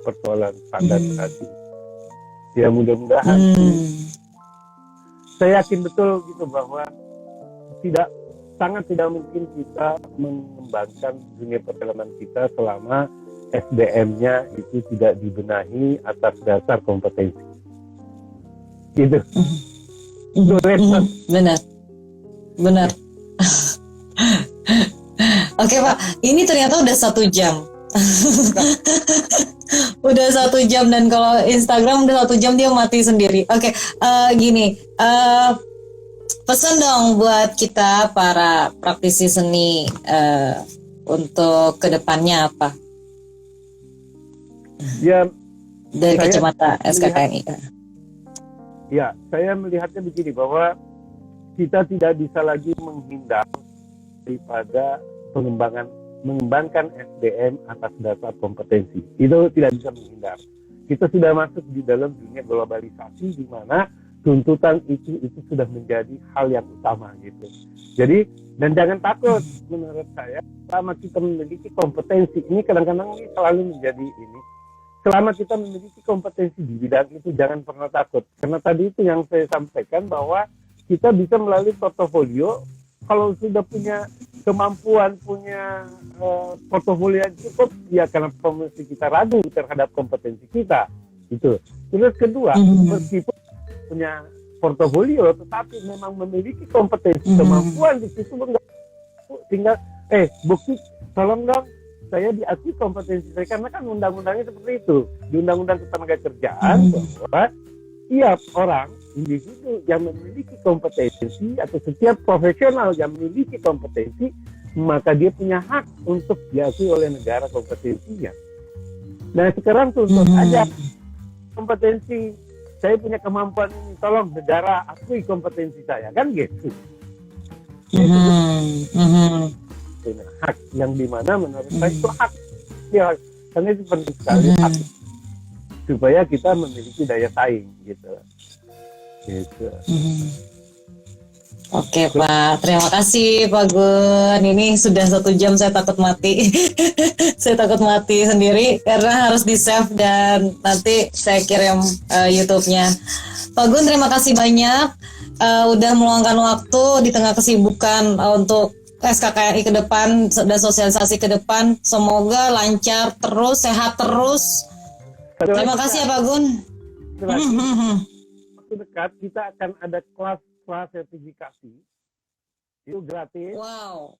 persoalan standarisasi. Ya mudah-mudahan saya yakin betul gitu bahwa sangat tidak mungkin kita mengembangkan dunia perfilman kita selama SDM-nya itu tidak dibenahi atas dasar kompetensi. Gitu.
Benar. Oke Pak, ini ternyata udah 1 jam. Udah 1 jam, dan kalau Instagram udah 1 jam dia mati sendiri. Oke, gini, pesan dong buat kita para praktisi seni untuk kedepannya apa? Ya, dari kacamata SKKNI.
Ya, saya melihatnya begini, bahwa kita tidak bisa lagi menghindar daripada mengembangkan SDM atas dasar kompetensi. Itu tidak bisa menghindar. Kita sudah masuk di dalam dunia globalisasi di mana tuntutan itu sudah menjadi hal yang utama gitu. Jadi, dan jangan takut, menurut saya, selama kita memiliki kompetensi, ini kadang-kadang ini selalu menjadi ini. Selama kita memiliki kompetensi di bidang itu, jangan pernah takut. Karena tadi itu yang saya sampaikan, bahwa kita bisa melalui portofolio, kalau sudah punya kemampuan, punya portofolio yang cukup, ya karena mesti kita ragu terhadap kompetensi kita. Itu. Terus kedua, meskipun punya portofolio, tetapi memang memiliki kompetensi, kemampuan di situ, tinggal bukti, tolong dong, saya diakui kompetensi saya, karena kan undang-undangnya seperti itu. Di Undang-Undang Ketenagakerjaan bahwa setiap orang, individu yang memiliki kompetensi atau setiap profesional yang memiliki kompetensi, maka dia punya hak untuk diakui oleh negara kompetensinya. Nah sekarang tuntut aja kompetensi, saya punya kemampuan ini, tolong negara akui kompetensi saya, kan gitu. Hak yang dimana menurut saya itu hak skill, karena itu penting sekali
Mhm.
supaya kita memiliki daya saing gitu.
Mhm. Oke Pak, terima kasih Pak Gun. Ini sudah 1 jam, saya takut mati. Saya takut mati sendiri karena harus di save dan nanti saya kirim YouTube-nya. Pak Gun, terima kasih banyak udah meluangkan waktu di tengah kesibukan untuk SKKRI ke depan dan sosialisasi ke depan. Semoga lancar terus, sehat terus. Terima kasih ya Pak Gun.
Waktu dekat kita akan ada kelas sertifikasi itu gratis.
Wow.